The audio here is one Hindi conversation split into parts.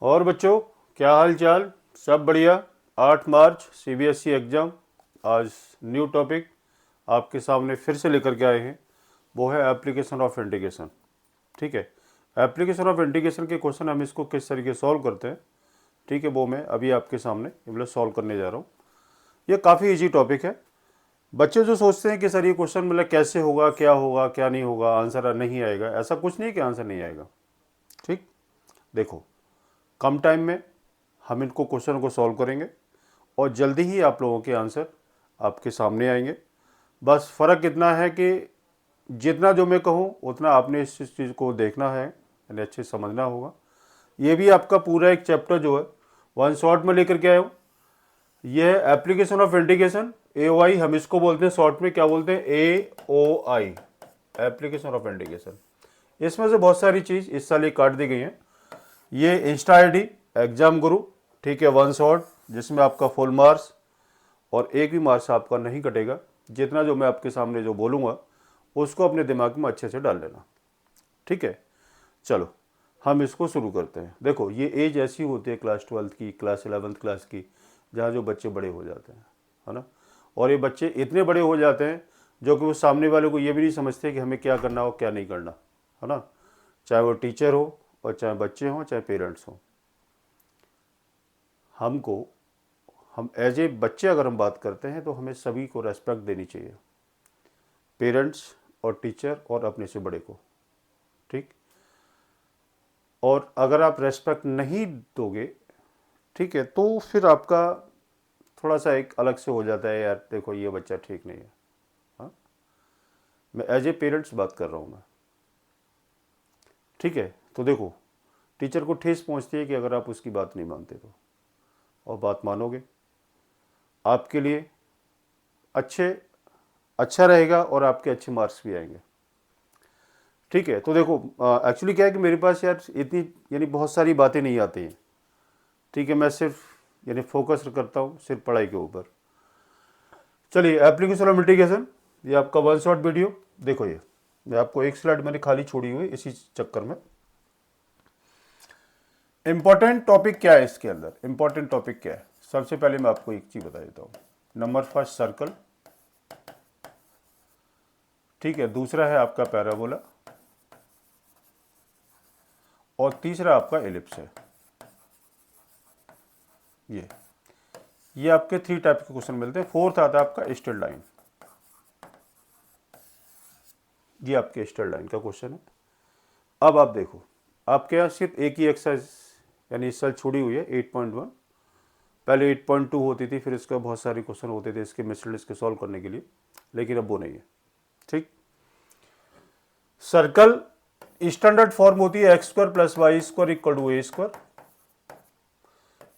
और बच्चों, क्या हाल चाल? सब बढ़िया। 8 मार्च सीबीएसई एग्ज़ाम। आज न्यू टॉपिक आपके सामने फिर से लेकर के आए हैं। वो है एप्लीकेशन ऑफ इंटीग्रेशन। ठीक है, एप्लीकेशन ऑफ इंटीग्रेशन के क्वेश्चन हम इसको किस तरीके सॉल्व करते हैं, ठीक है, वो मैं अभी आपके सामने मतलब सॉल्व करने जा रहा हूँ। ये काफ़ी इजी टॉपिक है। बच्चे जो सोचते हैं कि सर ये क्वेश्चन मतलब कैसे होगा, क्या नहीं होगा, आंसर नहीं आएगा, ऐसा कुछ नहीं कि आंसर नहीं आएगा। ठीक, देखो, कम टाइम में हम इनको क्वेश्चन को सॉल्व करेंगे और जल्दी ही आप लोगों के आंसर आपके सामने आएंगे। बस फ़र्क इतना है कि जितना जो मैं कहूँ उतना आपने इस चीज़ को देखना है, यानी अच्छे से समझना होगा। ये भी आपका पूरा एक चैप्टर जो है वन शॉट में लेकर के आया हूँ। ये है एप्लीकेशन ऑफ इंटीग्रेशन, AOI। हम इसको बोलते हैं शॉर्ट में, क्या बोलते हैं, AOI, एप्लीकेशन ऑफ इंटीग्रेशन। इसमें से बहुत सारी चीज़ इस साल ये काट दी गई हैं। ये इंस्टा ID एग्जाम गुरु, ठीक है, वन शॉट, जिसमें आपका फुल मार्क्स और एक भी मार्क्स आपका नहीं कटेगा। जितना जो मैं आपके सामने जो बोलूँगा उसको अपने दिमाग में अच्छे से डाल लेना। ठीक है, चलो हम इसको शुरू करते हैं। देखो, ये एज ऐसी होती है क्लास 12th की, क्लास 11th क्लास की, जहाँ जो बच्चे बड़े हो जाते हैं, है ना। और ये बच्चे इतने बड़े हो जाते हैं जो कि वो सामने वाले को ये भी नहीं समझते कि हमें क्या करना हो क्या नहीं करना, है ना। चाहे वो टीचर हो और चाहे बच्चे हों चाहे पेरेंट्स हों, हम एज ए बच्चे अगर हम बात करते हैं तो हमें सभी को रेस्पेक्ट देनी चाहिए, पेरेंट्स और टीचर और अपने से बड़े को। ठीक, और अगर आप रेस्पेक्ट नहीं दोगे, ठीक है, तो फिर आपका थोड़ा सा एक अलग से हो जाता है, यार देखो ये बच्चा ठीक नहीं है। हाँ, मैं एज ए पेरेंट्स बात कर रहा हूँ मैं। ठीक है, तो देखो, टीचर को ठेस पहुँचती है कि अगर आप उसकी बात नहीं मानते तो, और बात मानोगे आपके लिए अच्छा रहेगा और आपके अच्छे मार्क्स भी आएंगे। ठीक है, तो देखो, एक्चुअली क्या है कि मेरे पास यार इतनी यानी बहुत सारी बातें नहीं आती हैं। ठीक है, मैं सिर्फ यानी फोकस करता हूँ सिर्फ पढ़ाई के ऊपर। चलिए, एप्लीकेशन ऑफ मिटिगेशन, ये आपका वन शॉट वीडियो। देखो, ये मैं आपको एक स्लाइड मैंने खाली छोड़ी हुई इसी चक्कर में। इंपॉर्टेंट टॉपिक क्या है इसके अंदर, इंपॉर्टेंट टॉपिक क्या है? सबसे पहले मैं आपको एक चीज़ बता देता हूँ। नंबर फर्स्ट सर्कल, ठीक है, दूसरा है आपका पैराबोला और तीसरा आपका एलिप्स है। ये आपके 3 टाइप के क्वेश्चन मिलते हैं। फोर्थ आता है आपका स्ट्रेट लाइन। ये आपके स्ट्रेट लाइन का क्वेश्चन है। अब आप देखो, आपके यहाँ सिर्फ एक ही एक्सरसाइज यानी इस साल छुड़ी हुई है 8.1। पहले 8.2 होती थी, फिर इसका बहुत सारे क्वेश्चन होते थे इसके मिसलेनियस के सॉल्व करने के लिए, लेकिन अब वो नहीं है। ठीक, सर्कल स्टैंडर्ड फॉर्म होती है x² + y² = a²।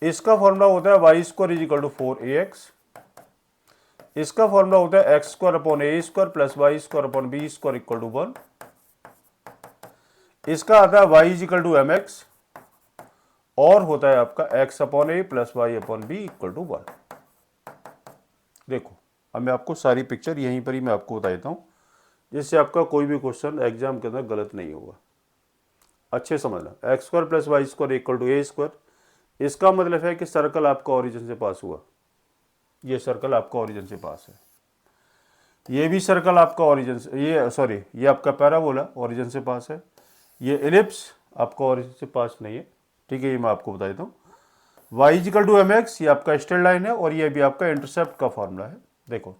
इसका फॉर्मूला होता है y² = 4ax। इसका फॉर्मूला होता है x² / a² + y² / b² = 1। इसका आता है y = mx और होता है आपका x/a + y/b = 1। देखो, अब मैं आपको सारी पिक्चर यहीं पर ही मैं आपको बता देता हूँ, जिससे आपका कोई भी क्वेश्चन एग्जाम के अंदर गलत नहीं होगा। अच्छे समझना, x² + y² = a²। इसका मतलब है कि सर्कल आपका ओरिजिन से पास हुआ। ये सर्कल आपका ओरिजिन से पास है। ये भी सर्कल आपका ओरिजिन से, ये आपका पैराबोला ओरिजिन से पास है। ये एलिप्स आपका ओरिजिन से पास नहीं है। ठीक है, ये मैं आपको बता देता हूँ। y = mx, ये आपका स्ट्रेट लाइन है और ये भी आपका इंटरसेप्ट का फॉर्मूला है। देखो,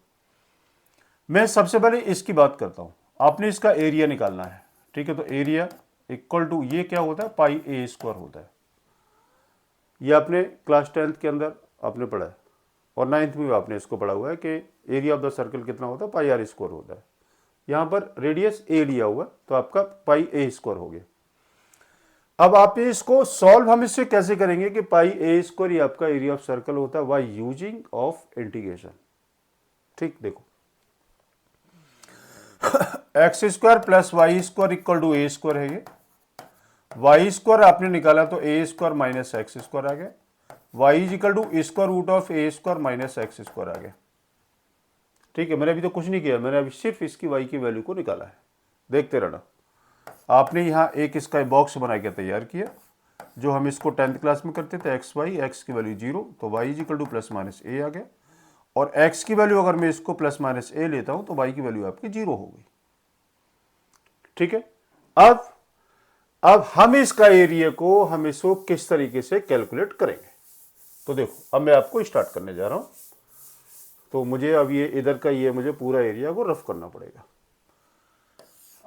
मैं सबसे पहले इसकी बात करता हूँ। आपने इसका एरिया निकालना है। ठीक है, तो एरिया इक्वल टू ये क्या होता है, πa² होता है। ये आपने क्लास 10th के अंदर आपने पढ़ा है और 9th में आपने इसको पढ़ा हुआ है कि एरिया ऑफ द सर्कल कितना होता है, πr² होता है। यहाँ पर रेडियस a लिया हुआ, तो आपका πa² हो गया। अब आप इसको सॉल्व हम इससे कैसे करेंगे कि πa² ये आपका एरिया ऑफ सर्कल होता है बाय यूजिंग ऑफ इंटीग्रेशन। ठीक, देखो, x² + y² = a² है। ये y² आपने निकाला तो a² - x² आ गया। y = a² - x² आ गया। ठीक है, मैंने अभी तो कुछ नहीं किया, मैंने अभी सिर्फ इसकी y की वैल्यू को निकाला है। देखते रहना, आपने यहाँ एक इसका बॉक्स बना के तैयार किया, जो हम इसको 10th क्लास में करते थे, एक्स वाई, एक्स की वैल्यू 0 तो Y is equal to plus minus a आ गया, और एक्स की वैल्यू अगर मैं इसको प्लस माइनस ए लेता हूं तो वाई की वैल्यू आपकी 0 हो गई। ठीक है, अब हम इसका एरिया को हम इसको किस तरीके से कैलकुलेट करेंगे। तो देखो अब मैं आपको स्टार्ट करने जा रहा हूं, तो मुझे अब ये इधर का ये मुझे पूरा एरिया को रफ करना पड़ेगा।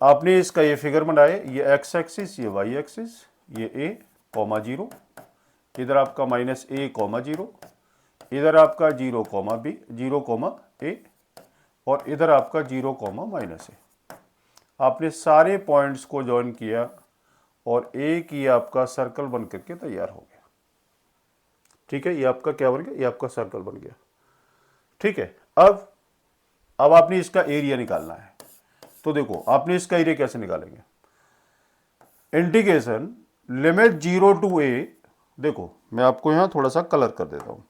आपने इसका ये फिगर बनाए, ये एक्स एक्सिस, ये वाई एक्सिस, ये ए कॉमा 0, इधर आपका माइनस ए कॉमा 0, इधर आपका 0 कॉमा बी, 0 कॉमा ए, और इधर आपका 0 कॉमा माइनस ए। आपने सारे पॉइंट्स को ज्वाइन किया और एक ये आपका सर्कल बन करके तैयार हो गया। ठीक है, ये आपका क्या बन गया, ये आपका सर्कल बन गया। ठीक है, अब आपने इसका एरिया निकालना है। तो देखो आपने इसका एरिया कैसे निकालेंगे, इंटीग्रेशन लिमिट 0 टू ए, देखो मैं आपको यहां थोड़ा सा कलर कर देता हूं।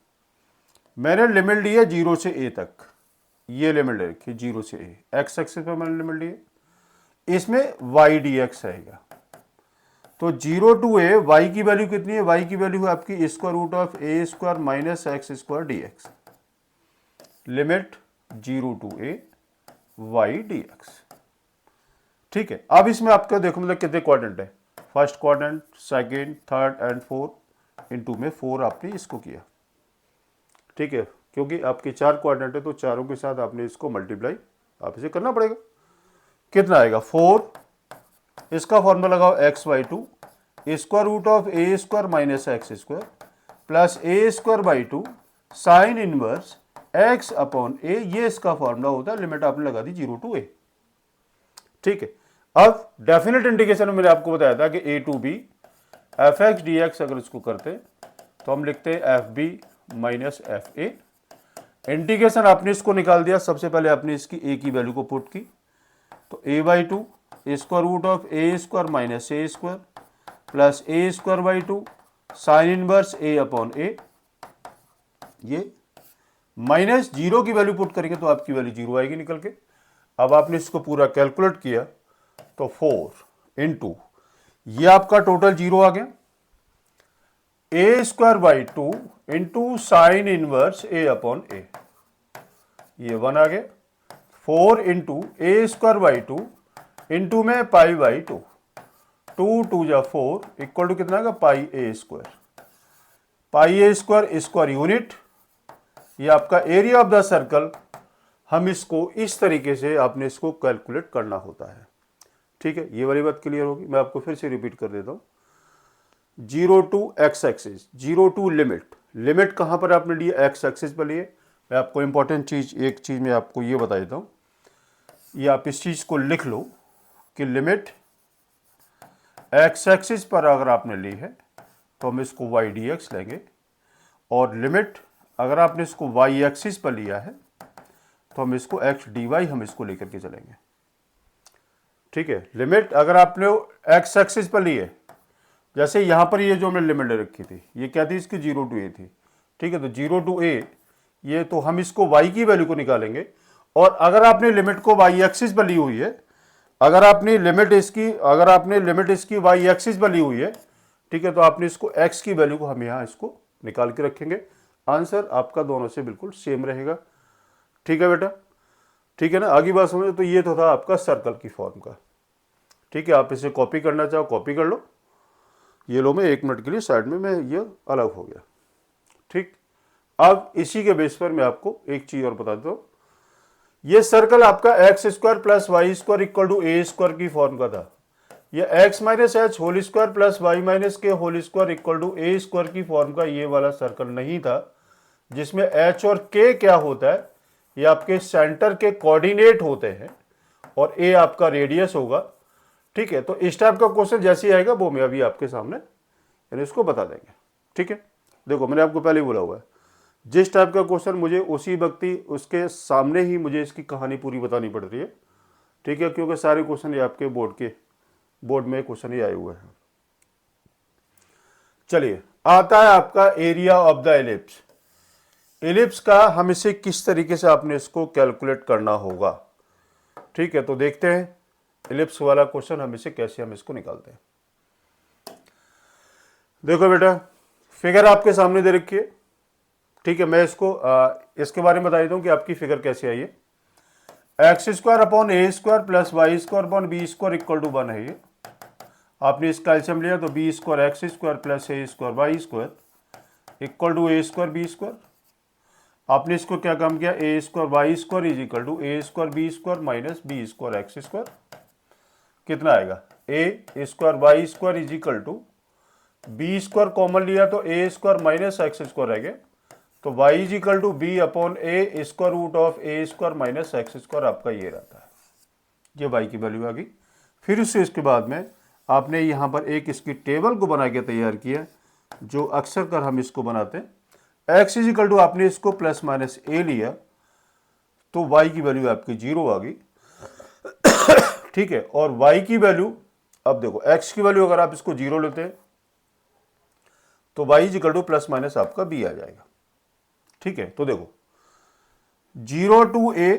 मैंने लिमिट ली है 0 से ए तक, ये लिमिट ले रखी 0 से ए, एक्स एक्सिस पे मैंने लिमिट ली है, इसमें वाई डी एक्स आएगा। तो 0 टू ए वाई की वैल्यू कितनी है, वाई की वैल्यू है आपकी square root of A square minus x square D X, limit 0 to A Y D x. ठीक है, अब इसमें आपका देखो मतलब कितने क्वाड्रेंट है, first quadrant, second, third and fourth, into में 4 आपने इसको किया। ठीक है, क्योंकि आपके 4 क्वाड्रेंट है तो चारों के साथ आपने इसको मल्टीप्लाई आप इसे करना पड़ेगा। कितना आएगा 4, इसका फॉर्मूला लगाओ x by 2 square root of A square minus x square plus a square by 2 sine inverse x upon a, ये इसका फॉर्मूला होता है, लिमिट आपने लगा दी 0 टू ए। ठीक है, अब डेफिनेट इंटीग्रेशन में मैंने आपको बताया था कि a to b f x d x, अगर इसको करते तो हम लिखते हैं f b minus f a. Integration आपने इसको निकाल दिया, सबसे पहले आपने इसकी ए की वैल्यू को पुट की, तो a by 2 square root of A square minus a square plus a square by 2 sine inverse a upon a, ये माइनस 0 की वैल्यू पुट करेंगे तो आपकी वैल्यू 0 आएगी निकल के। अब आपने इसको पूरा कैलकुलेट किया तो 4 इंटू ये आपका टोटल 0 आ गया, a square by 2 into sine inverse a upon a, ये 1 आ गया, 4 into a square by 2 into में पाई बाई 2, 2 2 जा 4 इक्वल टू कितना आएगा पाई ए स्क्वायर, पाई ए स्क्वायर स्क्वायर यूनिट, ये आपका एरिया ऑफ द सर्कल। हम इसको इस तरीके से आपने इसको कैलकुलेट करना होता है। ठीक है, ये वाली बात क्लियर होगी, मैं आपको फिर से रिपीट कर देता हूं। 0 to X axis, 0 to limit, limit कहां पर आपने लिए, एक्स एक्सिस पर लिए। मैं आपको इंपॉर्टेंट चीज, एक चीज मैं आपको ये बता देता हूं, ये आप इस चीज को लिख लो कि लिमिट एक्स एक्सिस पर अगर आपने ली है तो हम इसको वाई डी एक्स लेंगे, और लिमिट अगर आपने इसको वाई एक्सिस पर लिया है तो हम इसको एक्स डी वाई हम इसको लेकर के चलेंगे। ठीक है, लिमिट अगर आपने एक्स एक्सिस पर ली है, जैसे यहां पर ये जो हमने लिमिट ले रखी थी, ये क्या थी, इसकी 0 टू ए थी। ठीक है, तो 0 टू ए, ये तो हम इसको y की वैल्यू को निकालेंगे, और अगर आपने लिमिट को y एक्सिस पर ली हुई है, अगर आपने लिमिट इसकी y एक्सिस पर ली हुई है, ठीक है, तो आपने इसको x की वैल्यू को हम यहां इसको निकाल के रखेंगे। आंसर आपका दोनों से बिल्कुल सेम रहेगा। ठीक है बेटा, ठीक है ना, आगे बात समझो। तो ये तो था आपका सर्कल की फॉर्म का। ठीक है, आप इसे कॉपी करना चाहो कॉपी कर लो, ये लो, मैं 1 मिनट के लिए साइड में, मैं ये अलग हो गया। ठीक, अब इसी के बेस पर मैं आपको एक चीज और बता देता हूं। ये सर्कल आपका x square plus y square equal to a square की फॉर्म का था। ये x minus h whole square plus y minus k whole square equal to a square की फॉर्म का ये वाला सर्कल नहीं था, जिसमें एच और के क्या होता है, ये आपके सेंटर के कोऑर्डिनेट होते हैं और ए आपका रेडियस होगा। ठीक है, तो इस टाइप का क्वेश्चन जैसे ही आएगा वो मैं अभी आपके सामने यानी इसको बता देंगे। ठीक है, देखो मैंने आपको पहले ही बोला हुआ है, जिस टाइप का क्वेश्चन मुझे उसी वक्त ही उसके सामने ही मुझे इसकी कहानी पूरी बतानी पड़ रही है। ठीक है, क्योंकि सारे क्वेश्चन ये आपके बोर्ड में क्वेश्चन ही आए हुए हैं। चलिए, आता है आपका area of the ellipse. Ellipse का हम इसे किस तरीके से आपने इसको कैलकुलेट करना होगा। ठीक है, तो देखते हैं एलिप्स वाला क्वेश्चन हम इसको निकालते हैं। देखो बेटा, फिगर आपके सामने दे रखी है, ठीक है। मैं इसको इसके बारे में बता देता हूँ कि आपकी फिगर कैसे आई है। X square upon A square plus y square upon b square equal to 1 है ये। आपने इसका एलसीएम लिया तो b square x square plus a square y square equal to a square b square. आपने इसको क्या काम किया, a square y square is equal to a square b square minus b square x square. कितना आएगा, a square y square is equal to B square common लिया तो ए स्क्वायर माइनस एक्स स्क्वायर रह गया, तो Y is equal to B upon A square root of A square minus x square. आपका ये रहता है, ये वाई की वैल्यू आ गई। फिर उससे इसके बाद में आपने यहाँ पर एक इसकी टेबल को बना के तैयार किया, जो अक्सर कर हम इसको बनाते हैं। एक्स इज इक्वल टू आपने इसको प्लस माइनस ए लिया तो वाई की वैल्यू आपकी 0 आ गई, ठीक है। और वाई की वैल्यू, अब देखो एक्स की वैल्यू अगर आप इसको 0 लेते हैं तो Y is equal to plus minus आपका बी आ जाएगा, ठीक है। तो देखो 0 टू ए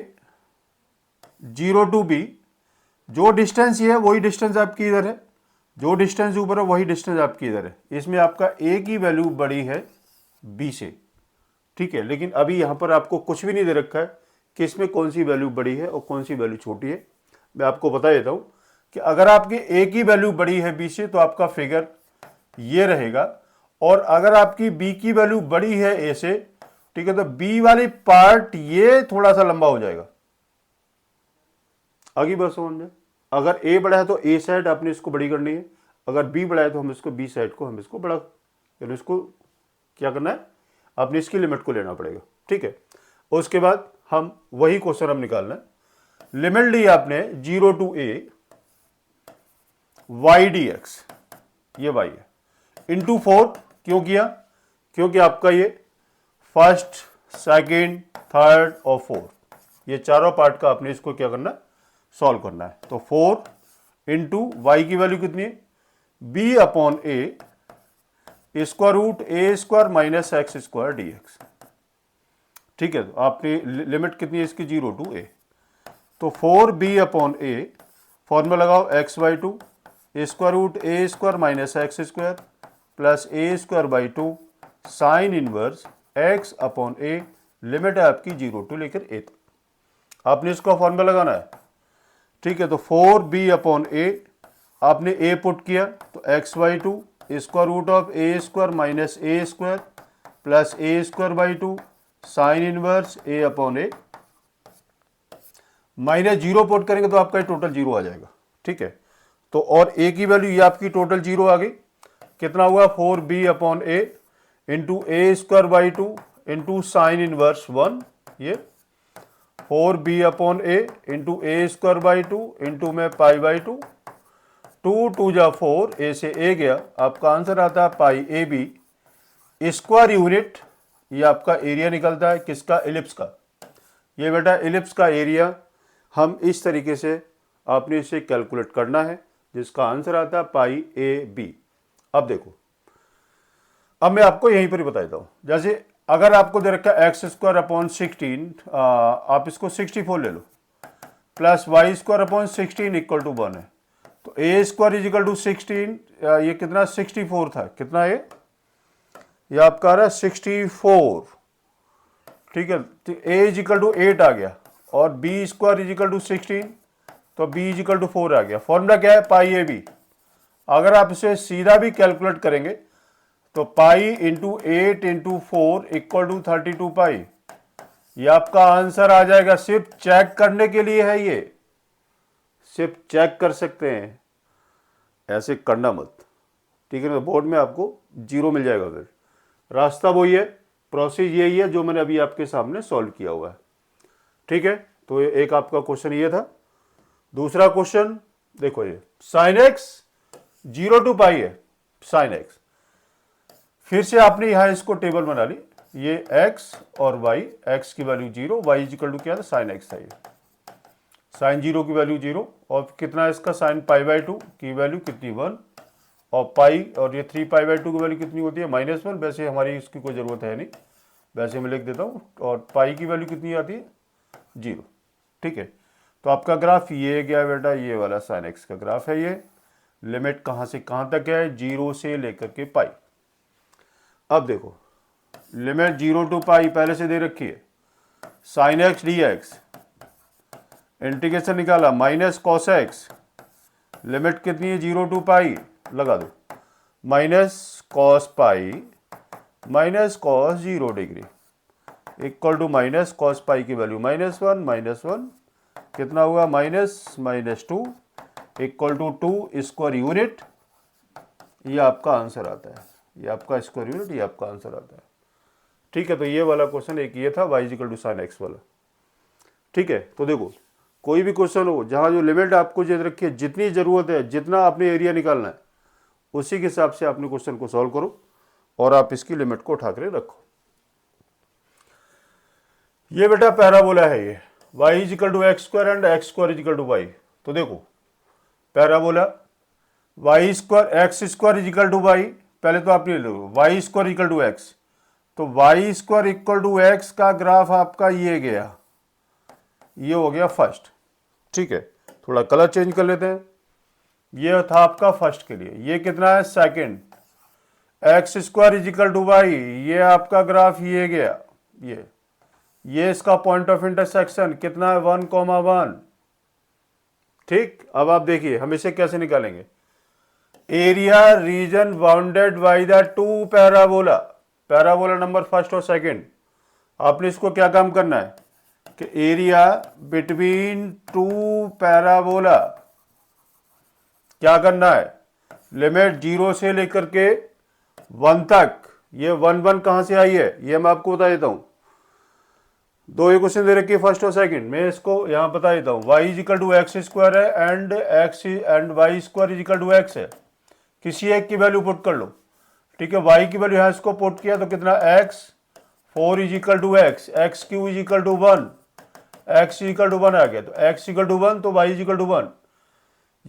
0 टू बी, जो डिस्टेंस ये है वही डिस्टेंस आपकी इधर है, जो डिस्टेंस ऊपर है वही डिस्टेंस आपकी इधर है। इसमें आपका ए की वैल्यू बड़ी है बी से, ठीक है। लेकिन अभी यहां पर आपको कुछ भी नहीं दे रखा है कि इसमें कौन सी वैल्यू बड़ी है और कौन सी वैल्यू छोटी है। मैं आपको बता देता हूं कि अगर आपकी ए की वैल्यू बड़ी है बी से तो आपका फिगर ये रहेगा, और अगर आपकी बी की वैल्यू बड़ी है ए से, ठीक है, तो बी वाली पार्ट ये थोड़ा सा लंबा हो जाएगा। आगे बस समझ में, अगर ए बड़ा है तो ए साइड आपने इसको बड़ी करनी है, अगर बी बड़ा है तो हम इसको बी साइड को हम इसको बड़ा, यानी इसको क्या करना है, आपने इसकी लिमिट को लेना पड़ेगा, ठीक है। उसके बाद हम वही क्वेश्चन हम निकालना है। लिमिट ली आपने 0 to A Y D X, ये वाई है, इंटू 4 क्यों किया, क्योंकि आपका ये फर्स्ट सेकेंड थर्ड और फोर्थ, ये चारों पार्ट का आपने इसको क्या करना है, सॉल्व करना है। तो 4 इंटू वाई की वैल्यू कितनी है, b upon A square root a square minus x square D x, ठीक है। तो आपने लिमिट कितनी है इसकी 0 टू ए, तो 4b अपॉन ए, फॉर्मूला लगाओ x by two square root a square minus x square plus a square by two sine inverse x upon a, limit है आपकी 0 टू लेकर ए तक, आपने इसका फॉर्मूला लगाना है, ठीक है। तो 4b अपॉन ए, आपने ए पुट किया तो x by two square root of A square minus a square plus a square by two sine inverse a upon a, minus 0 put करेंगे तो आपका टोटल 0 आ जाएगा, ठीक है। तो और ए की वैल्यू ये आपकी टोटल 0 आ गई, कितना हुआ 4b upon A into a square by two into sine inverse 1, ये 4b upon A into a square by two into में पाई बाई टू, 2 2 जा 4, ए से ए गया, आपका आंसर आता है पाई ए बी स्क्वायर यूनिट। ये आपका एरिया निकलता है किसका, एलिप्स का। ये बेटा एलिप्स का एरिया हम इस तरीके से आपने इसे कैलकुलेट करना है, जिसका आंसर आता है पाई ए बी। अब देखो, अब मैं आपको यहीं पर ही बता देता हूं, जैसे अगर आपको दे रखा है एक्स स्क्वायर अपॉन 16, आप इसको 64 ले लो, plus y square upon 16 equal to 1 है, तो ए स्क्वायर इज इक्वल टू 16, ये कितना 64 था, कितना है ये आपका आ रहा है 64, ठीक है। तो ए इज इक्वल टू 8 आ गया और b square is equal to 16, तो बी इज इक्वल टू 4 आ गया। फॉर्मूला क्या है, पाई ए बी। अगर आप इसे सीधा भी कैलकुलेट करेंगे तो पाई इंटू 8 इंटू 4 इक्वल टू 32 पाई, ये आपका आंसर आ जाएगा। सिर्फ चेक करने के लिए है, ये सिर्फ चेक कर सकते हैं, ऐसे करना मत, ठीक है ना। बोर्ड में आपको 0 मिल जाएगा, फिर रास्ता वही है, प्रोसेस यही है जो मैंने अभी आपके सामने सॉल्व किया हुआ है, ठीक है। तो एक आपका क्वेश्चन ये था। दूसरा क्वेश्चन देखो, ये साइन एक्स 0 टू पाई है, साइन एक्स, फिर से आपने यहां इसको टेबल बना ली, ये x और y, x की वैल्यू 0, y इक्वल टू क्या था, साइन एक्स था, ये साइन 0 की वैल्यू 0, और कितना इसका साइन पाई बाई 2 की वैल्यू कितनी 1, और पाई और ये 3 पाई बाई 2 की वैल्यू कितनी होती है -1, वैसे हमारी इसकी कोई ज़रूरत है नहीं, वैसे मैं लिख देता हूँ, और पाई की वैल्यू कितनी आती है 0, ठीक है। तो आपका ग्राफ ये गया बेटा, ये वाला साइन एक्स का ग्राफ है, ये लिमिट कहाँ से कहाँ तक है, 0 से लेकर के पाई, अब देखो लिमिट 0 टू पाई पहले से दे रखी है, sine x d x, integration निकाला माइनस कॉस एक्स, लिमिट कितनी है 0 टू पाई, लगा दो minus cos pi minus cos 0 degree equal to minus cos pi की वैल्यू -1 कितना हुआ -2 इक्वल टू 2 स्क्वायर यूनिट। ये आपका आंसर आता है, ये आपका स्क्वायर यूनिट, ये आपका आंसर आता है। ठीक है, तो ये वाला क्वेश्चन एक ये था y equal to sine x वाला। ठीक है, तो देखो कोई भी क्वेश्चन हो जहाँ जो लिमिट आपको दे रखी है, जितनी ज़रूरत है, जितना आपने एरिया निकालना है, उसी के हिसाब से आपने क्वेश्चन को सॉल्व करो और आप इसकी लिमिट को उठा कर रखो। ये बेटा पैराबोला है, ये y equal to x square and x square equal to y. तो देखो parabola y square x square equal to y, पहले तो आपने लो y square equal to x, तो y square equal to x का ग्राफ आपका ये गया, ये हो गया फर्स्ट। ठीक है, थोड़ा कलर चेंज कर लेते हैं, ये था आपका फर्स्ट के लिए, ये कितना है second, x square equal to y, ये आपका ग्राफ ये गया, ये इसका पॉइंट ऑफ इंटरसेक्शन कितना है 1,1। ठीक, अब आप देखिए हम इसे कैसे निकालेंगे, area reason bounded by the two parabola, parabola number first और सेकंड, आपने इसको क्या काम करना है कि एरिया बिटवीन टू पैराबोला क्या करना है, लिमिट 0 से लेकर के 1 तक, ये 1 कहां से आई है ये मैं आपको बता देता हूं, दो ये क्वेश्चन दे रखी है फर्स्ट और सेकंड, मैं इसको यहां बता देता हूं, y equal to x square है and y square equal to x है, किसी एक की वैल्यू पुट कर लो। ठीक है, y की वैल्यू यहां इसको पुट किया तो कितना x 4 equal to x, x cube equal to 1, x equal to 1 आ गया, तो x इक्वल टू 1 तो y इक्वल टू 1।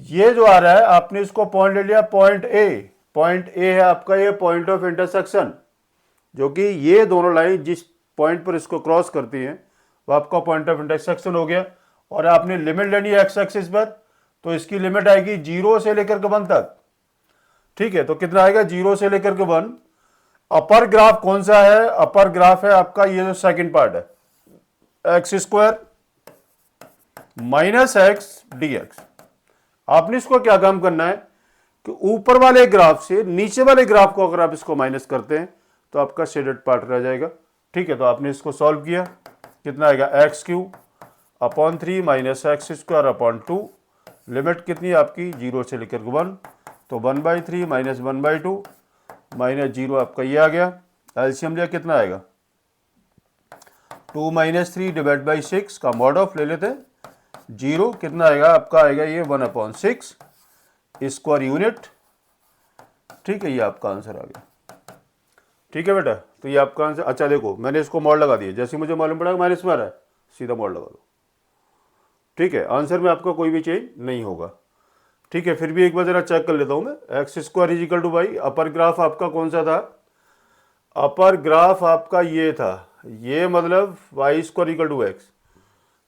ये जो आ रहा है आपने इसको पॉइंट ले लिया पॉइंट ए है आपका ये पॉइंट ऑफ इंटरसेक्शन, जो कि ये दोनों लाइन जिस पॉइंट पर इसको क्रॉस करती हैं वो आपका पॉइंट ऑफ इंटरसेक्शन हो गया। और आपने लिमिट लेनी है एक्स एक्सिस पर, तो इसकी लिमिट आएगी 0 से लेकर के 1 तक। ठीक है, तो कितना आएगा 0 से लेकर के 1। अपर ग्राफ कौन सा है, अपर ग्राफ है आपका ये जो सेकंड पार्ट है, x square minus x d x. आपने इसको क्या काम करना है कि ऊपर वाले ग्राफ से नीचे वाले ग्राफ को अगर आप इसको माइनस करते हैं तो आपका शेडेड पार्ट रह जाएगा। ठीक है, तो आपने इसको सॉल्व किया, कितना आएगा x Q upon 3 minus x square upon 2, limit कितनी है आपकी 0 से लेकर 1, तो 1/3 माइनस 1/2 माइनस 0 आपका ये आ गया। एलसीएम लिया कितना आएगा 2 माइनस 3 डिवाइड बाई 6 का मॉड ऑफ ले लेते हैं, 0 कितना आएगा आपका आएगा ये 1/6 स्क्वायर यूनिट। ठीक है, ये आपका आंसर आ गया। ठीक है बेटा, तो ये आपका आंसर। अच्छा देखो मैंने इसको मॉड लगा दिया, जैसे मुझे मालूम पड़ा माइनस में आ रहा है सीधा मॉड लगा दो। ठीक है, आंसर में आपका कोई भी चेंज नहीं होगा। ठीक है, फिर भी एक बार जरा चेक कर लेता हूं मैं, x square equal to y, upper graph आपका कौन सा था, अपर ग्राफ आपका ये था, ये मतलब y square equal to x.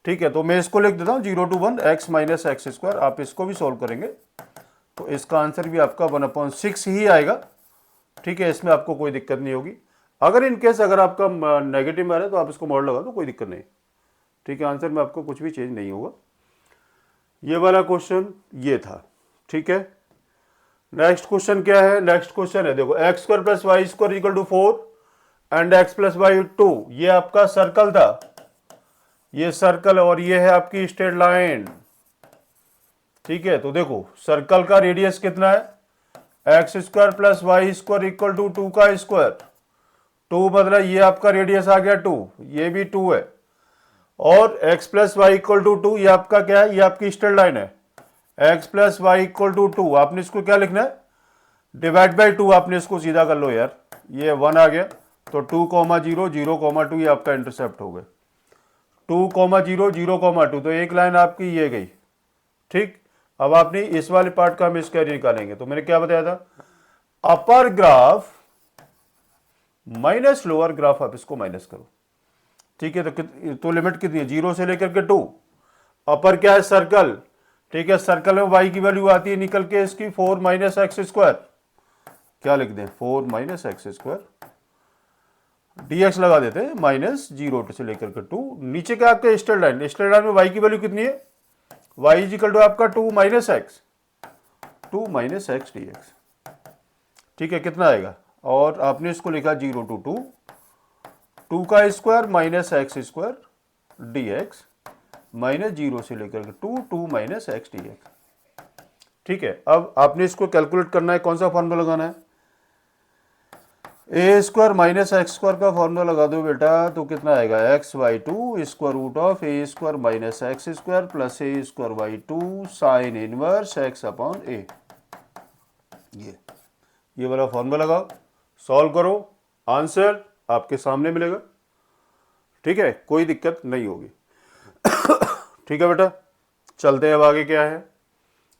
ठीक है, तो मैं इसको लिख देता हूँ 0 to 1 x minus x square, आप इसको भी सॉल्व करेंगे तो इसका आंसर भी आपका 1/6 ही आएगा। ठीक है, इसमें आपको कोई दिक्कत नहीं होगी। अगर इन केस अगर आपका नेगेटिव में आ रहा है तो आप इसको मॉड लगा दो, कोई दिक्कत नहीं। ठीक है, आंसर में आपको कुछ भी चेंज नहीं होगा। ये वाला क्वेश्चन ये था। ठीक है, नेक्स्ट क्वेश्चन क्या है, नेक्स्ट क्वेश्चन है देखो x square plus y square equal to 4 and x plus y 2। ये आपका सर्कल था, ये सर्कल और ये है आपकी स्ट्रेट लाइन। ठीक है, तो देखो सर्कल का रेडियस कितना है, x square plus y square equal to 2 का स्क्वायर, 2 मतलब ये आपका रेडियस आ गया 2, ये भी 2 है, और x plus y equal to 2 ये आपका क्या है, ये आपकी स्ट्रेट लाइन है, x plus y equal to 2। आपने इसको क्या लिखना है डिवाइड बाई 2, आपने इसको सीधा कर लो यार, ये 1 आ गया, तो 2,0 0,2 ये आपका इंटरसेप्ट हो गया, 2,0 0,2, तो एक लाइन आपकी ये गई। ठीक, अब आपने इस वाले पार्ट का हम स्क्वायर निकालेंगे, तो मैंने क्या बताया था, अपर ग्राफ माइनस लोअर ग्राफ, आप इसको माइनस करो। ठीक है, तो लिमिट कितनी है 0 से लेकर के 2, अपर क्या है सर्कल। ठीक है, सर्कल में y की वैल्यू आती है निकल के इसकी 4 माइनस एक्स स्क्वायर, क्या लिख दें 4 माइनस एक्स स्क्वायर, dx लगा देते हैं माइनस 0 से लेकर के 2। नीचे क्या आपका स्ट्रेट लाइन में y की वैल्यू कितनी है, y इज इक्वल टू आपका 2 माइनस एक्स dx। ठीक है, कितना आएगा, और आपने इसको लिखा 0 to 2, 2 का square minus x square dx minus 0 से लेकर के 2 माइनस एक्स dx। ठीक है, अब आपने इसको कैलकुलेट करना है, कौन सा फॉर्मूला लगाना है, a square minus x square का फॉर्मूला लगा दो बेटा, तो कितना आएगा x by two square root of A square minus x square plus a square by two sine inverse x upon a. ये वाला फॉर्मूला लगाओ, सॉल्व करो, आंसर आपके सामने मिलेगा। ठीक है, कोई दिक्कत नहीं होगी। ठीक है बेटा, चलते हैं अब आगे क्या है।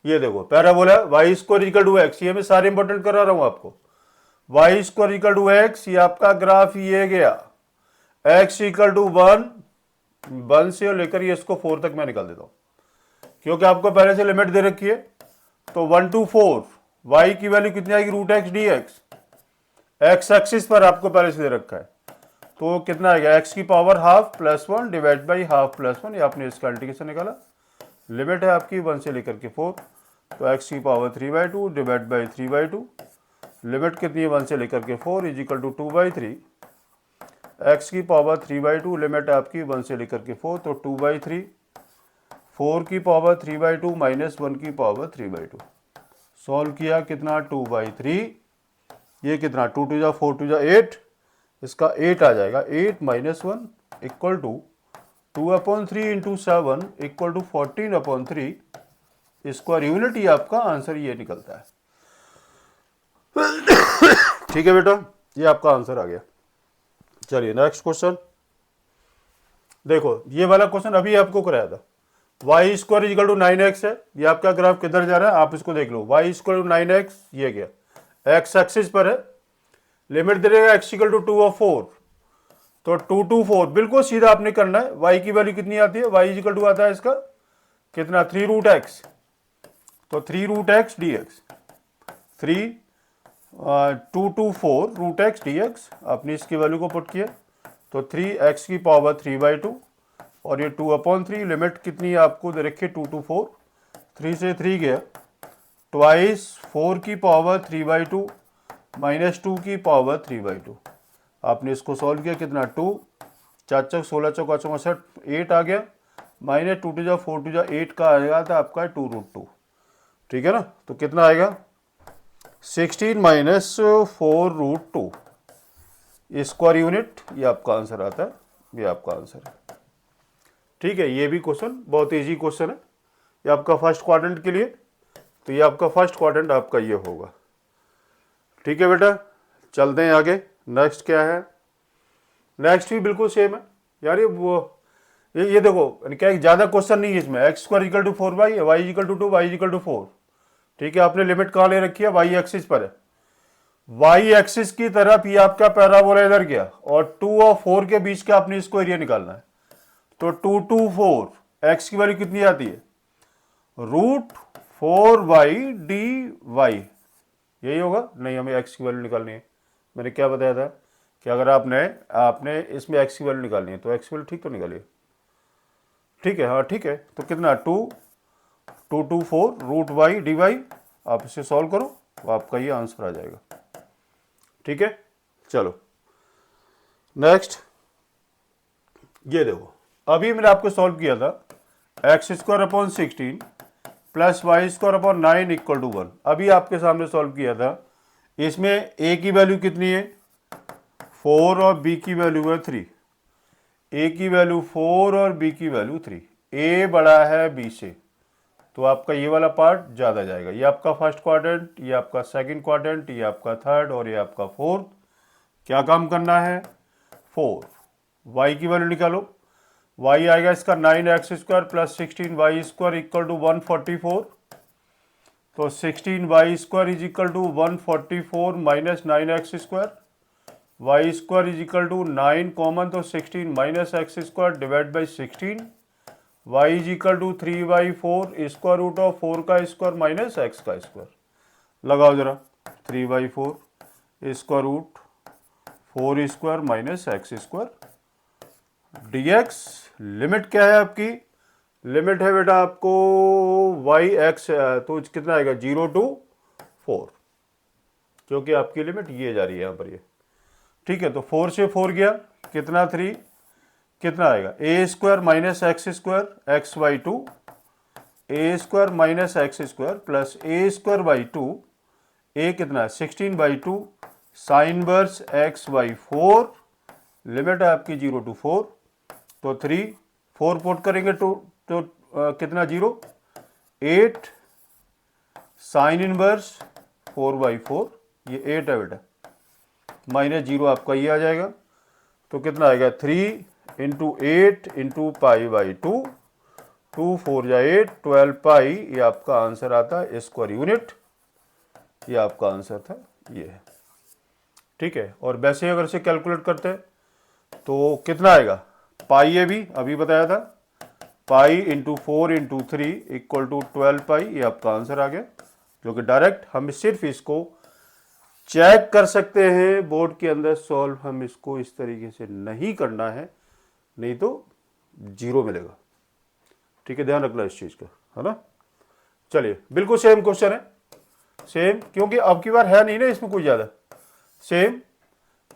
ये देखो parabola y square equal to x, ये मैं सारे इंपॉर्टेंट करा रहा हूं आपको। Y square equal to x, ये आपका ग्राफ ये गया, एक्स इक्वल टू 1 से लेकर ये इसको 4 तक मैं निकाल देता हूं, क्योंकि आपको पहले से लिमिट दे रखी है। तो 1 to 4 वाई की वैल्यू कितनी आएगी, root x d x, x axis पर आपको पहले से दे रखा है, तो कितना आएगा एक्स की power half plus 1 divide by half plus 1, ये आपने इसका इंटीग्रेशन निकाला। लिमिट है आपकी 1 से लेकर के 4, तो एक्स की पावर 3/2 डिवाइड बाई 3/2, लिमिट कितनी है 1 से लेकर के 4 इज इक्वल टू 2/3, एक्स की पावर 3/2, लिमिट आपकी 1 से लेकर के 4, तो 2/3, 4 की पावर 3/2 माइनस 1 की पावर 3/2। सॉल्व किया, कितना 2/3, ये कितना 2 2 जा 4 2 जा 8, इसका 8 आ जाएगा, 8 minus 1 equal to 2/3 into 7 equal to 14/3 square unit. ये आपका आंसर ये निकलता है। ठीक है बेटा, ये आपका आंसर आ गया। चलिए नेक्स्ट क्वेश्चन देखो, ये वाला क्वेश्चन अभी आपको कराया था। Y square equal to 9x है, ये आपका ग्राफ किधर जा रहा है आप इसको देख लो। वाई स्क्वायर टू 9x, ये गया एक्स एक्सिस पर है, लिमिट दे देगा एक्स इक्वल टू 2 और 4, तो 2 to 4 बिल्कुल सीधा आपने करना है। वाई की वैल्यू कितनी आती है, वाई इक्वल टू आता है इसका कितना 3 रूट एक्स, तो 3 root x d x, 2 to 4 root x d x, आपने इसकी वैल्यू को पुट किया, तो 3x की पावर 3/2 और ये 2/3, लिमिट कितनी आपको दे रखी है 2 to 4, 3 से 3 गया, ट्वाइस 4 की पावर 3/2 माइनस 2 की पावर 3/2। आपने इसको सॉल्व किया, कितना 2 4 चौक 16 चौका 64, 8 आ गया, माइनस 2 2 जा 4 2 जा 8 का आएगा था आपका 2√2। ठीक है ना, तो कितना आएगा 16 माइनस 4√2 स्क्वायर यूनिट, ये आपका आंसर आता है, ये आपका आंसर है। ठीक है, ये भी क्वेश्चन बहुत इजी क्वेश्चन है, ये आपका फर्स्ट क्वाड्रेंट के लिए, तो ये आपका फर्स्ट क्वाड्रेंट आपका ये होगा। ठीक है बेटा, चलते हैं आगे। नेक्स्ट क्या है, नेक्स्ट भी बिल्कुल सेम है यार, ये देखो क्या ज़्यादा क्वेश्चन नहीं है इसमें। X square equal to 4y, y equal to 2, y equal to 4। ठीक है, आपने लिमिट कहाँ ले रखी है, वाई एक्सिस पर है, वाई एक्सिस की तरफ ये आपका पैराबोला इधर गया, और 2 और 4 के बीच का आपने इसको एरिया निकालना है, तो 2 to 4 एक्स की वैल्यू कितनी आती है, √4y dy, यही होगा। नहीं, हमें एक्स की वैल्यू निकालनी है, मैंने क्या बताया था कि अगर आपने इसमें एक्स की वैल्यू निकालनी है तो एक्स की वैल्यू ठीक तो निकालिए। ठीक है, हाँ ठीक है, तो कितना 2 to 4 √y dy, आप इसे सॉल्व करो तो आपका ये आंसर आ जाएगा। ठीक है, चलो नेक्स्ट, ये देखो अभी मैंने आपको सॉल्व किया था x square upon 16 plus y square upon 9 equal to 1। अभी आपके सामने सॉल्व किया था, इसमें ए की वैल्यू कितनी है 4 और बी की वैल्यू है 3, ए की वैल्यू 4 और बी की वैल्यू 3, ए बड़ा है बी से, तो आपका ये वाला पार्ट ज़्यादा जाएगा। ये आपका फर्स्ट क्वाड्रेंट, ये आपका सेकंड क्वाड्रेंट, ये आपका थर्ड और ये आपका फोर्थ। क्या काम करना है 4, वाई की वैल्यू निकालो, वाई आएगा इसका 9x square plus 16y square equal to 144, तो 16y square is equal to 144 minus 9x square, y square is equal to 9 common, तो 16 minus x square divide by 16, y is equal to 3/4 square root of 4 का स्क्वायर माइनस एक्स का स्क्वायर। लगाओ जरा, 3/4 square root 4 square minus x square dx। Limit क्या है आपकी? लिमिट है बेटा आपको वाई एक्स, तो कितना आएगा 0 to 4, क्योंकि आपकी लिमिट ये जा रही है यहाँ पर ये। ठीक है, तो 4 से 4 गया कितना 3, कितना आएगा a square minus x square x by 2, a square minus x square plus a square by 2, a कितना है 16 by 2 sine inverse x by 4, limit है आपकी 0 to 4, तो 3 4 पुट करेंगे तो कितना 0 8 साइन इनवर्स 4 बाई 4, ये 8 है बेटा, माइनस 0 आपका ये आ जाएगा, तो कितना आएगा 3 इंटू 8 इंटू पाई बाई 2, 2 4 या 8 12 पाई, ये आपका आंसर आता है स्क्वायर यूनिट, ये आपका आंसर था ये है। ठीक है, और वैसे ही अगर से कैलकुलेट करते हैं तो कितना आएगा पाई, ये भी अभी बताया था, pi into 4 into 3 equal to 12 pi, ये आपका आंसर आ गया, जो कि डायरेक्ट हम सिर्फ इसको चेक कर सकते हैं बोर्ड के अंदर सॉल्व, हम इसको इस तरीके से नहीं करना है, नहीं तो 0 मिलेगा। ठीक है, ध्यान रखना इस चीज का, है ना। चलिए बिल्कुल सेम क्वेश्चन है, सेम, क्योंकि अब की बार है नहीं ना इसमें कोई ज्यादा, same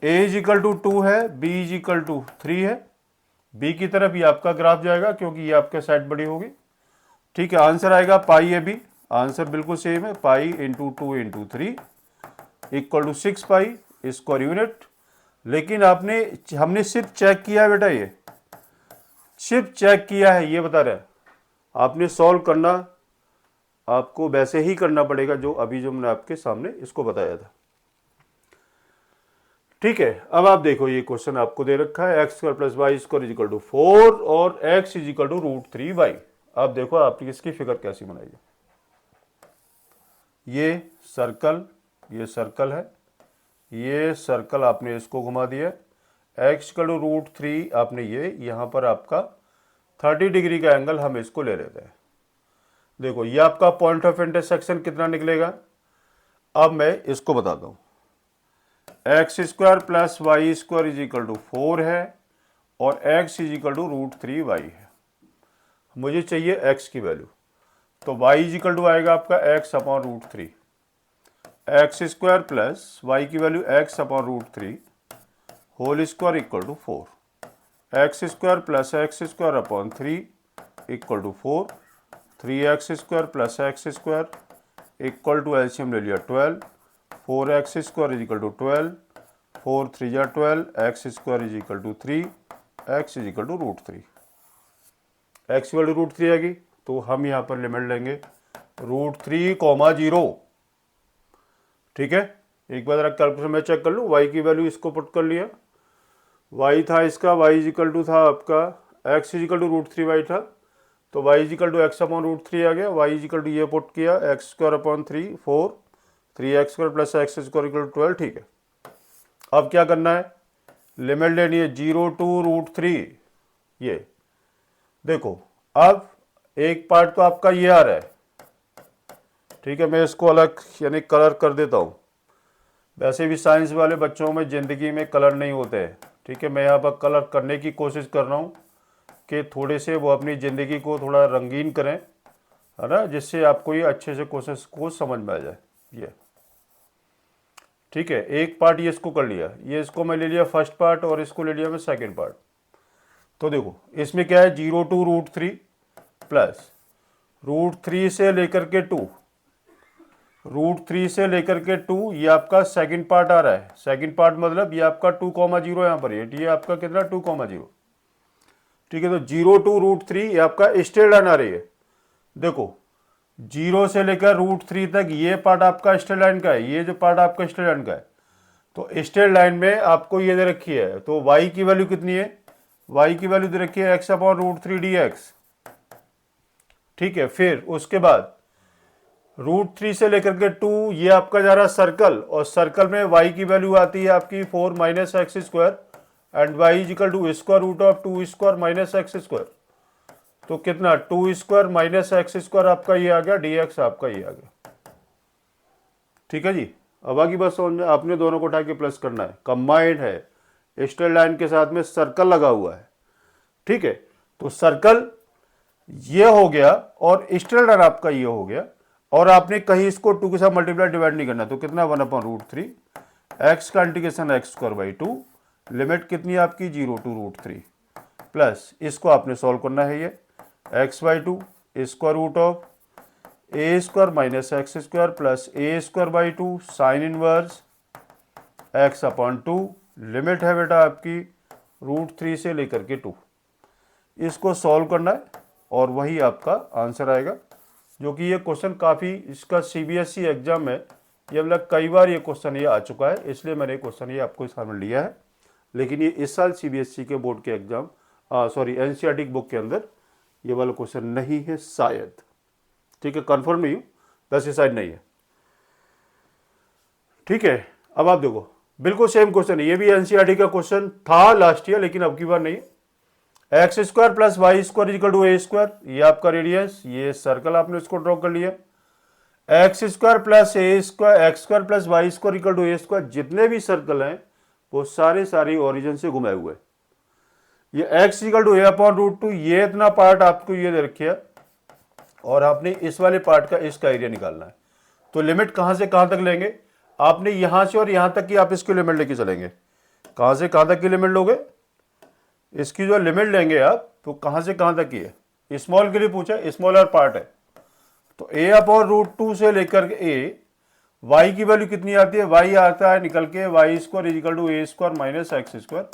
a is equal to 2 है, b इज इक्वल टू 3 है, b की तरफ ये आपका ग्राफ जाएगा क्योंकि ये आपके साइड बड़ी होगी। ठीक है, आंसर आएगा पाई ए बी, आंसर बिल्कुल सेम है, pi into 2 into 3 equal to 6 pi square unit. लेकिन हमने सिर्फ चेक किया है बेटा, ये सिर्फ चेक किया है, ये बता रहा है, आपने सॉल्व करना आपको वैसे ही करना पड़ेगा जो अभी जो मैंने आपके सामने इसको बताया था। ठीक है, अब आप देखो ये क्वेश्चन आपको दे रखा है x square plus y square is equal to 4 और x is equal to √3y। अब देखो आप इसकी फिगर कैसी बनाइए, ये सर्कल है, ये सर्कल आपने इसको घुमा दिया, एक्स इक्वल टू √3 आपने ये यहां पर आपका 30 डिग्री का एंगल हम इसको ले लेते हैं। देखो ये आपका पॉइंट ऑफ इंटरसेक्शन कितना निकलेगा, अब मैं इसको बताता हूं, x square plus y square is equal to 4 है और x is equal to √3y है, मुझे चाहिए x की वैल्यू, तो y इज इक्वल टू आएगा आपका x upon √3, x square plus y की value x upon √3 whole square equal to 4, x square plus x square upon 3 equal to 4, 3x square plus x square equal to LCM ले लिया 12, 4x square is equal to 12, 4 3 या 12, x square is equal to 3, x is equal to √3, x equal to √3 आएगी, तो हम यहाँ पर लिमिट लेंगे √3, 0। ठीक है, एक बार जरा कैलकुलेटर में चेक कर लूँ, y की वैल्यू इसको पुट कर लिया, y था इसका, y इज इक्वल टू था आपका x is equal to √3y था, तो y is equal to x upon √3 आ गया, y इज इक्वल टू ये पुट किया x square upon 3 4, 3x square plus x square equal to 12। ठीक है, अब क्या करना है, लिमिट लेनी है 0 to √3, ये देखो अब एक पार्ट तो आपका ये आ रहा है। ठीक है, मैं इसको अलग यानी कलर कर देता हूँ, वैसे भी साइंस वाले बच्चों में ज़िंदगी में कलर नहीं होते हैं। ठीक है, मैं यहाँ पर कलर करने की कोशिश कर रहा हूँ कि थोड़े से वो अपनी ज़िंदगी को थोड़ा रंगीन करें, है ना, जिससे आपको ये अच्छे से कोशिश को समझ में आ जाए। ये ठीक है, एक पार्ट ये इसको कर लिया, ये इसको मैं ले लिया फर्स्ट पार्ट और इसको ले लिया मैं सेकंड पार्ट। तो देखो इसमें क्या है 0 to √3 प्लस √3 से लेकर के 2, √3 से लेकर के 2, ये आपका सेकंड पार्ट आ रहा है, सेकंड पार्ट मतलब ये आपका 2,0 यहाँ पर ये आपका कितना 2,0। ठीक है, तो 0 to √3 ये आपका स्ट्रेट लाइन आ रही है, देखो 0 से लेकर √3 तक ये पार्ट आपका स्ट्रेट लाइन का है, ये जो पार्ट आपका स्ट्रेट लाइन का है, तो स्ट्रेट लाइन में आपको ये दे रखी है, तो y की वैल्यू कितनी है, y की वैल्यू दे रखी है x अपॉन √3 dx। ठीक है, फिर उसके बाद √3 से लेकर के 2 ये आपका जा रहा है सर्कल, और सर्कल में y की वैल्यू आती है आपकी 4 minus x square and y is equal to square root of 2 square minus x square, तो कितना 2 स्क्वायर माइनस एक्स स्क्वायर आपका ये आ गया, dx आपका ये आ गया। ठीक है जी, अब आगे बस आपने दोनों को उठा के प्लस करना है, कंबाइंड है, स्ट्रेट लाइन के साथ में सर्कल लगा हुआ है, ठीक है। तो सर्कल ये हो गया और स्ट्रेट लाइन आपका ये हो गया, और आपने कहीं इसको 2 के साथ मल्टीप्लाई डिवाइड नहीं करना, तो कितना 1/√3 एक्स का इंटीग्रेशन x²/2, लिमिट कितनी है आपकी 0 to √3, प्लस इसको आपने सॉल्व करना है, ये x/2 square root of a² minus x² plus a² sine inverse x/2, limit है बेटा आपकी √3 से लेकर के 2। इसको सॉल्व करना है और वही आपका आंसर आएगा, जो कि ये क्वेश्चन काफ़ी इसका सीबीएसई एग्जाम में ये मतलब कई बार ये क्वेश्चन ये आ चुका है, इसलिए मैंने क्वेश्चन ये आपको सामने लिया है। लेकिन ये इस साल सीबीएसई के बोर्ड के एग्जाम एनसीईआरटी बुक के अंदर ये वाला क्वेश्चन नहीं है शायद, ठीक है, कंफर्म नहीं हूँ, वैसे शायद नहीं है, ठीक है। अब आप देखो बिल्कुल सेम क्वेश्चन है, ये भी एनसीईआरटी का क्वेश्चन था लास्ट ईयर, लेकिन अब की बार नहीं है। x² plus y² equal to a², ये आपका रेडियस, ये सर्कल आपने इसको ड्रॉ कर लिया। x² plus x² plus y² equal to a², जितने भी सर्कल हैं वो सारे ओरिजिन से घुमाए हुए। ये x इक्वल टू a/√2, ये इतना पार्ट आपको ये दे रखिए, और आपने इस वाले पार्ट का इसका एरिया निकालना है। तो लिमिट कहां से कहां तक लेंगे, आपने यहां से और यहां तक की आप इसकी लिमिट लेके चलेंगे। कहां से कहां तक की लिमिट लोगे, इसकी जो लिमिट लेंगे आप, तो कहां से कहां तक की है, स्मॉल के लिए पूछा, स्मॉलर पार्ट है, तो a/√2 से लेकर के y की वैल्यू कितनी आती है, y आता है निकल के y² equal to a² minus x²,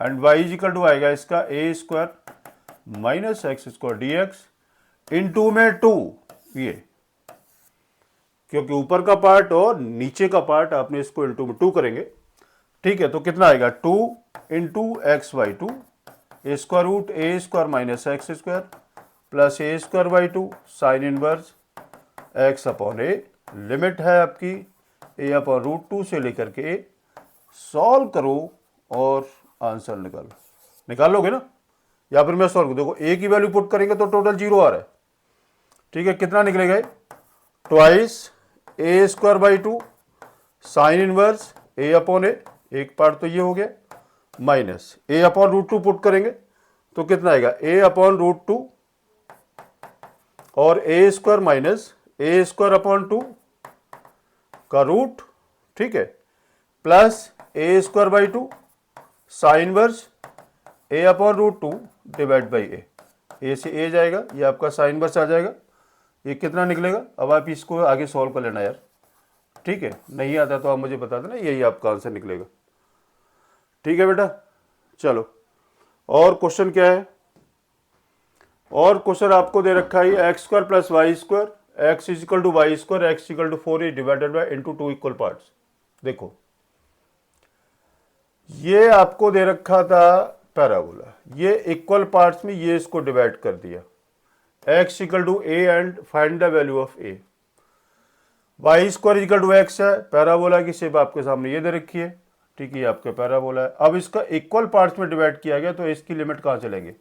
and y equal to आएगा इसका a² minus x² dx, into में 2, ये क्योंकि ऊपर का पार्ट और नीचे का पार्ट आपने इसको इनटू में 2 करेंगे, ठीक है। तो कितना आएगा 2 into x/2 a² minus x² plus a²/2 sine inverse x/a, limit है आपकी a/√2 से लेकर के, सॉल्व करो और आंसर निकालोगे ना, या फिर मैं सॉल्व देखो a की वैल्यू पुट करेंगे तो टोटल 0 आ रहा है, ठीक है। कितना निकलेगा, twice a²/2 sine inverse a/a, एक पार्ट तो ये हो गया, माइनस a/√2 पुट करेंगे तो कितना आएगा a/√2 और a² माइनस a²/2 का रूट, ठीक है, plus a²/2 sine inverse a/√2 divide by a से a जाएगा, ये आपका साइन इनवर्स आ जाएगा। ये कितना निकलेगा, अब आप इसको आगे सॉल्व कर लेना यार, ठीक है, नहीं आता तो आप मुझे बता देना, यही आपका आंसर निकलेगा, ठीक है बेटा। चलो और क्वेश्चन क्या है, और क्वेश्चन आपको दे रखा है x² plus y², x equal to y², x equal to 4 divided by into 2 equal parts. देखो ये आपको दे रखा था पैराबोला, ये इक्वल पार्ट्स में ये इसको डिवाइड कर दिया, x equal to a and find the value of a, y² equal to x है, पैराबोला की शेप आपके सामने ये दे रखी है, ठीक है, आपका पैराबोला है। अब इसका इक्वल पार्ट्स में डिवाइड किया गया, तो इसकी लिमिट कहां चलेंगे,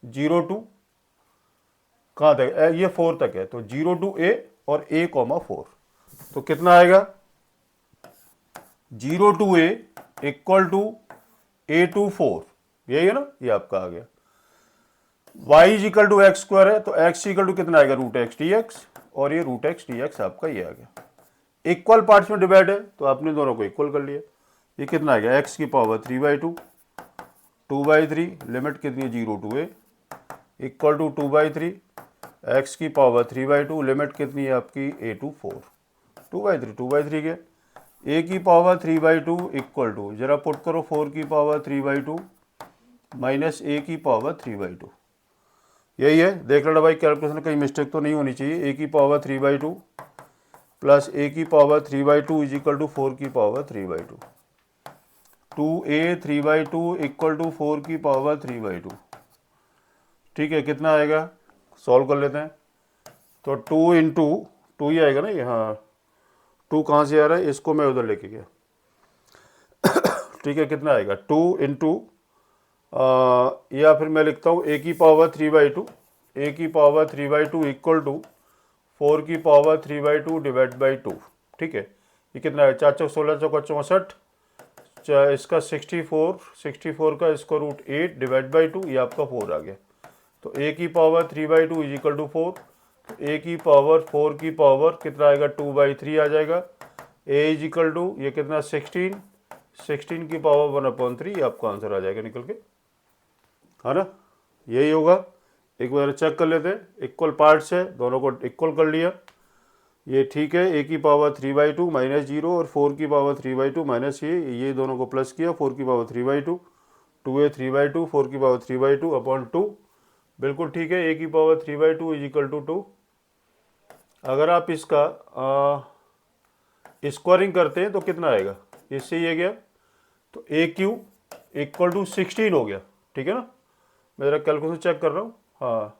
0 टू कहां तक, ये 4 तक है, तो 0 टू a और a,4, तो कितना आएगा 0 to a equal to a to 4, यही है ना, ये आपका आ गया। y इक्वल टू x² है, तो x इक्वल टू कितना आएगा √x dx, और ये √x dx आपका ये आ गया। इक्वल पार्ट्स में डिवाइड है तो आपने दोनों को इक्वल कर लिया, ये कितना आ गया x की पावर 3/2 2/3, लिमिट कितनी है 0 to a equal to 2/3, x की पावर 3/2, लिमिट कितनी है आपकी a टू 4, 2/3 के a की पावर 3/2 इक्वल टू, जरा पुट करो 4 की पावर 3/2 माइनस a की पावर 3/2, यही है, देख लेना भाई कैलकुलेशन कहीं मिस्टेक तो नहीं होनी चाहिए। a की पावर 3/2 प्लस a की पावर 3/2 इज इक्वल टू 4 की पावर 3/2, 2a 3/2 इक्वल टू 4 की पावर 3/2, ठीक है, कितना आएगा, सॉल्व कर लेते हैं। तो 2 इंटू 2 ही आएगा ना ये, हाँ 2 कहाँ से आ रहा है, इसको मैं उधर लेके गया, ठीक है, कितना आएगा 2 इंटू, या फिर मैं लिखता हूँ a की पावर 3/2, a की पावर 3/2 इक्वल टू 4 की पावर 3/2 डिवाइड बाई 2, ठीक है, ये कितना है 4 चौक 16 चौका 64, इसका 64 का स्क्वायर रूट 8 डिवाइड बाई 2, ये आपका 4 आ गया। तो a की पावर 3/2 इज इक्वल टू 4। तो a की पावर 4 की पावर कितना आएगा, 2/3 आ जाएगा। a इज इक्वल टू ये कितना 16 की पावर 1/3, ये आपका आंसर आ जाएगा निकल के, है ना। यही होगा। एक बार चेक कर लेते हैं, इक्वल पार्ट्स है, दोनों को इक्वल कर लिया, ये ठीक है। a की पावर 3/2 माइनस 0 और 4 की पावर 3/2 माइनस ये दोनों को प्लस किया, 4 की पावर 3/2, 2a 3/2, 4 की पावर 3/2 अपॉन 2, बिल्कुल ठीक है। a की पावर 3/2 इज इक्वल टू 2। अगर आप इसका स्क्वायरिंग करते हैं तो कितना आएगा, इससे ये गया तो a³ इक्वल टू 16 हो गया, ठीक है ना। मैं जरा कैलकुलेशन चेक कर रहा हूँ, हाँ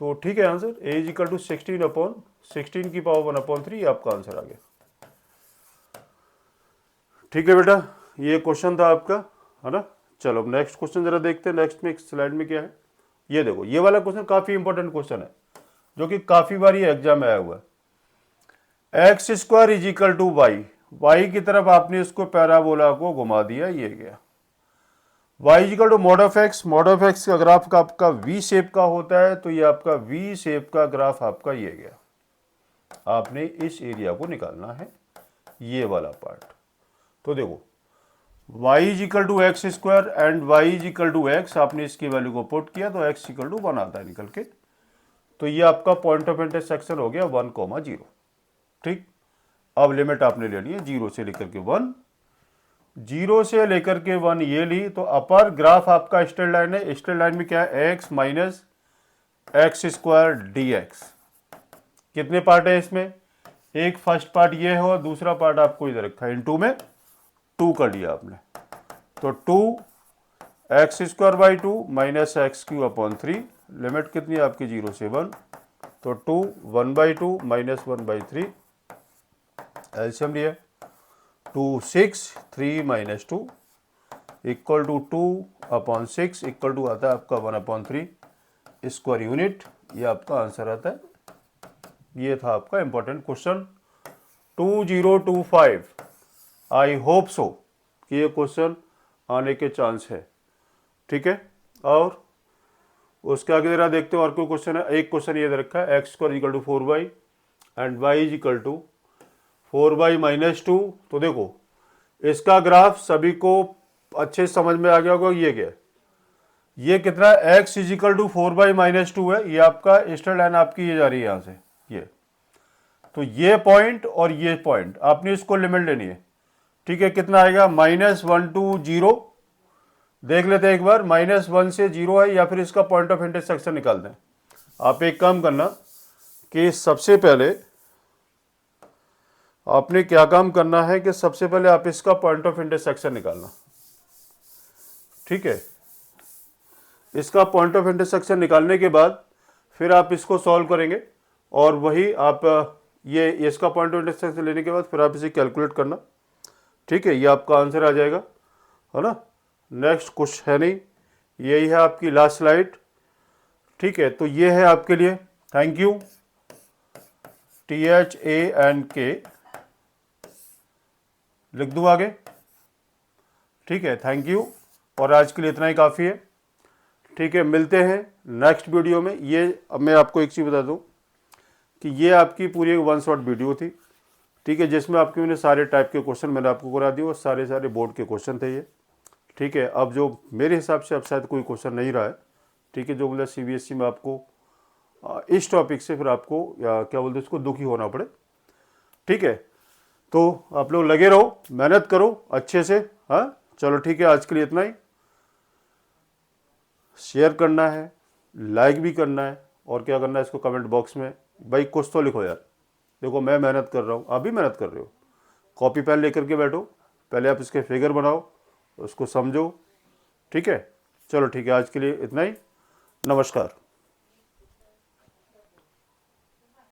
तो ठीक है answer a is equal to 16 upon 16 की पावर 1/3, आपका आंसर आ गया। ठीक है बेटा, ये क्वेश्चन था आपका, है ना। चलो अब नेक्स्ट क्वेश्चन जरा देखते हैं, नेक्स्ट में स्लाइड में क्या है। ये देखो, ये वाला क्वेश्चन काफी इंपॉर्टेंट क्वेश्चन है, जो कि काफी बार ये एग्जाम में आया हुआ है। x² is equal to Y की तरफ आपने इसको पैराबोला को घुमा दिया, ये गया y is equal to mod of x का ग्राफ का आपका v शेप का होता है, तो ये आपका v शेप का ग्राफ आपका ये गया। आपने इस एरिया को निकालना है, ये वाला पार्ट। तो देखो y is equal to x² and y is equal to x, आपने इसकी वैल्यू को पुट किया तो x इक्वल टू 1 आता है निकल के। तो ये आपका पॉइंट ऑफ इंटरसेक्शन हो गया 1,0। ठीक, अब लिमिट आपने ले ली है 0 से लेकर के 1, 0 से लेकर के 1 ये ली, तो अपर ग्राफ आपका स्ट्रेट लाइन है। स्ट्रेट लाइन में क्या है, x माइनस x² dx। कितने पार्ट है इसमें, एक फर्स्ट पार्ट ये है और दूसरा पार्ट आपको इधर रखा है, इनटू में 2 कर लिया आपने। तो 2x²/2 minus x³ upon 3, limit कितनी है आपकी 0 से 1, तो 2 1/2 माइनस 1/3, एलसीएम लिया 2 6, 3 minus 2 equal to 2 upon 6 equal to आता है आपका 1/3 स्क्वायर यूनिट, ये आपका आंसर आता है। ये था आपका important question 2025। I hope so कि ये क्वेश्चन आने के चांस है, ठीक है। और उसके आगे जरा देखते हो और कोई क्वेश्चन है। एक क्वेश्चन ये दे रखा है, x² equal to 4y and y is equal to 4y minus 2। तो देखो इसका ग्राफ सभी को अच्छे समझ में आ गया होगा। ये क्या है, ये कितना है, x is equal to 4y minus 2 है, ये आपका स्ट्रेट लाइन आपकी ये जा रही है यहाँ से ये। तो ये पॉइंट और ये पॉइंट आपने इसको लिमिट लेनी है, ठीक है। कितना आएगा, -1 to 0। देख लेते हैं एक बार, -1 से 0 है या फिर इसका पॉइंट ऑफ इंटरसेक्शन निकालते हैं। आप एक काम करना कि सबसे पहले आपने क्या काम करना है कि सबसे पहले आप इसका पॉइंट ऑफ इंटरसेक्शन निकालना, ठीक है। इसका पॉइंट ऑफ इंटरसेक्शन निकालने के बाद फिर आप इसको सॉल्व करेंगे और वही आप ये इसका पॉइंट ऑफ इंटरसेक्शन लेने के बाद फिर आप इसे कैलकुलेट करना, ठीक है। ये आपका आंसर आ जाएगा, है ना। नेक्स्ट कुछ है नहीं, यही है आपकी लास्ट स्लाइड, ठीक है। तो ये है आपके लिए, थैंक यू। THANK लिख दूँ आगे, ठीक है, थैंक यू। और आज के लिए इतना ही काफ़ी है, ठीक है। मिलते हैं नेक्स्ट वीडियो में। ये अब मैं आपको एक चीज़ बता दूं कि ये आपकी पूरी एक 1 शॉट वीडियो थी, ठीक है, जिसमें आपके मैंने सारे टाइप के क्वेश्चन मैंने आपको करा दिए और सारे बोर्ड के क्वेश्चन थे ये, ठीक है। अब जो मेरे हिसाब से अब शायद कोई क्वेश्चन नहीं रहा है, ठीक है, जो मतलब CBSE में आपको इस टॉपिक से फिर आपको या क्या बोलते हैं उसको दुखी होना पड़े, ठीक है। तो आप लोग लगे रहो, मेहनत करो अच्छे से, हाँ चलो ठीक है। आज के लिए इतना ही। शेयर करना है, लाइक भी करना है, और क्या करना है इसको कमेंट बॉक्स में भाई कुछ तो लिखो यार। देखो मैं मेहनत कर रहा हूँ, आप भी मेहनत कर रहे हो, कॉपी पेन लेकर के बैठो, पहले आप इसके फिगर बनाओ, उसको समझो, ठीक है। चलो ठीक है, आज के लिए इतना ही, नमस्कार।